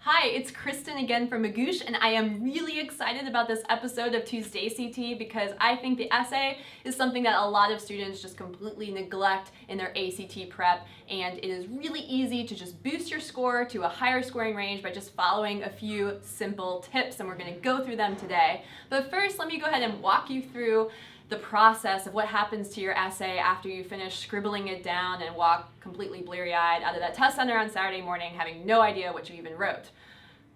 Hi, it's Kristin again from Magoosh, and I am really excited about this episode of TuesdACT because I think the essay is something that a lot of students just completely neglect in their ACT prep, and it is really easy to just boost your score to a higher scoring range by just following a few simple tips, and we're going to go through them today. But first, let me go ahead and walk you through the process of what happens to your essay after you finish scribbling it down and walk completely bleary-eyed out of that test center on Saturday morning having no idea what you even wrote.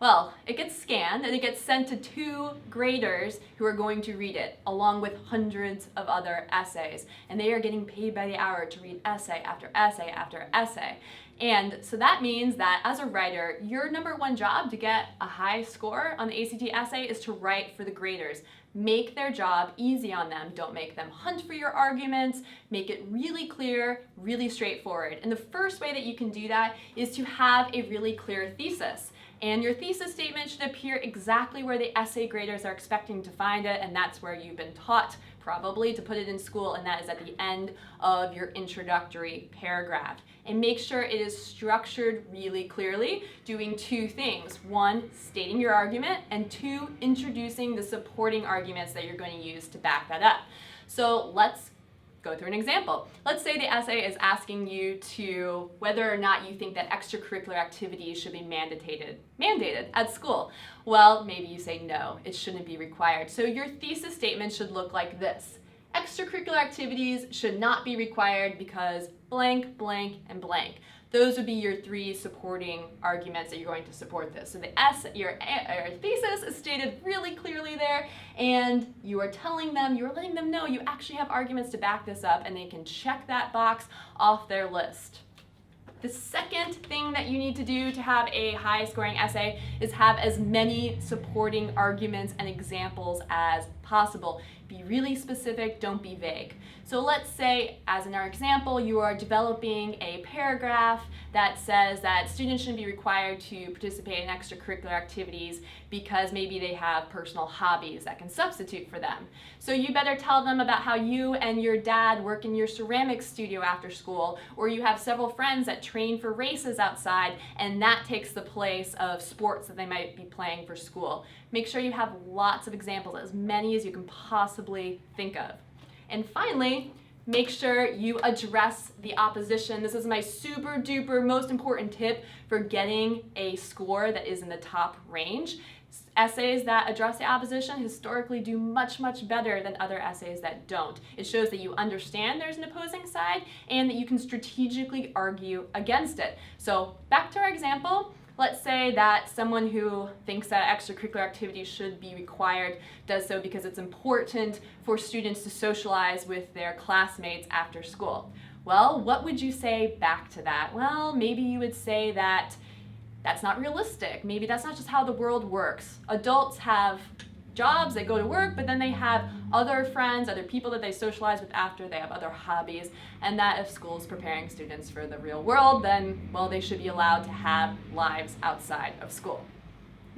Well, it gets scanned and it gets sent to 2 graders who are going to read it, along with hundreds of other essays. And they are getting paid by the hour to read essay after essay after essay. And so that means that as a writer, your #1 job to get a high score on the ACT essay is to write for the graders. Make their job easy on them. Don't make them hunt for your arguments. Make it really clear, really straightforward. And the first way that you can do that is to have a really clear thesis. And your thesis statement should appear exactly where the essay graders are expecting to find it, and that's where you've been taught probably to put it in school, and that is at the end of your introductory paragraph. And make sure it is structured really clearly, doing 2 things. 1, stating your argument, and 2, introducing the supporting arguments that you're going to use to back that up. So let's go through an example. Let's say the essay is asking you to whether or not you think that extracurricular activities should be mandated at school. Well, maybe you say no, it shouldn't be required. So your thesis statement should look like this. Extracurricular activities should not be required because blank, blank, and blank. Those would be your 3 supporting arguments that you're going to support this. So your thesis is stated really clearly there, and you are letting them know you actually have arguments to back this up, and they can check that box off their list. The second thing that you need to do to have a high scoring essay is have as many supporting arguments and examples as possible. Be really specific, don't be vague. So let's say, as in our example, you are developing a paragraph that says that students shouldn't be required to participate in extracurricular activities because maybe they have personal hobbies that can substitute for them. So you better tell them about how you and your dad work in your ceramics studio after school, or you have several friends that train for races outside, and that takes the place of sports that they might be playing for school. Make sure you have lots of examples, as many as you can possibly think of. And finally, make sure you address the opposition. This is my super duper most important tip for getting a score that is in the top range. Essays that address the opposition historically do much, much better than other essays that don't. It shows that you understand there's an opposing side and that you can strategically argue against it. So back to our example. Let's say that someone who thinks that extracurricular activities should be required does so because it's important for students to socialize with their classmates after school. Well, what would you say back to that? Well, maybe you would say that that's not realistic. Maybe that's not just how the world works. Adults have jobs, they go to work, but then they have other friends, other people that they socialize with after, they have other hobbies, and that if school is preparing students for the real world, then, well, they should be allowed to have lives outside of school.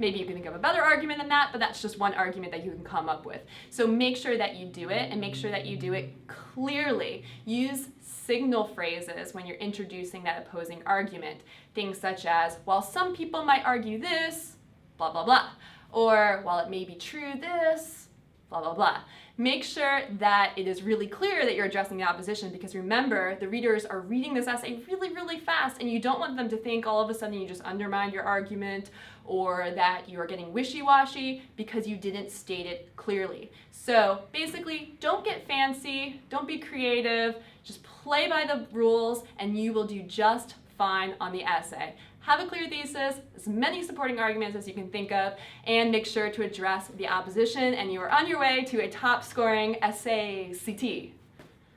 Maybe you can think of a better argument than that, but that's just one argument that you can come up with. So make sure that you do it, and make sure that you do it clearly. Use signal phrases when you're introducing that opposing argument. Things such as, while some people might argue this, blah, blah, blah. Or, while it may be true this, blah, blah, blah. Make sure that it is really clear that you're addressing the opposition, because remember, the readers are reading this essay really, really fast, and you don't want them to think all of a sudden you just undermined your argument or that you are getting wishy-washy because you didn't state it clearly. So basically, don't get fancy, don't be creative, just play by the rules, and you will do just fine on the essay. Have a clear thesis, as many supporting arguments as you can think of, and make sure to address the opposition, and you are on your way to a top-scoring essay CT.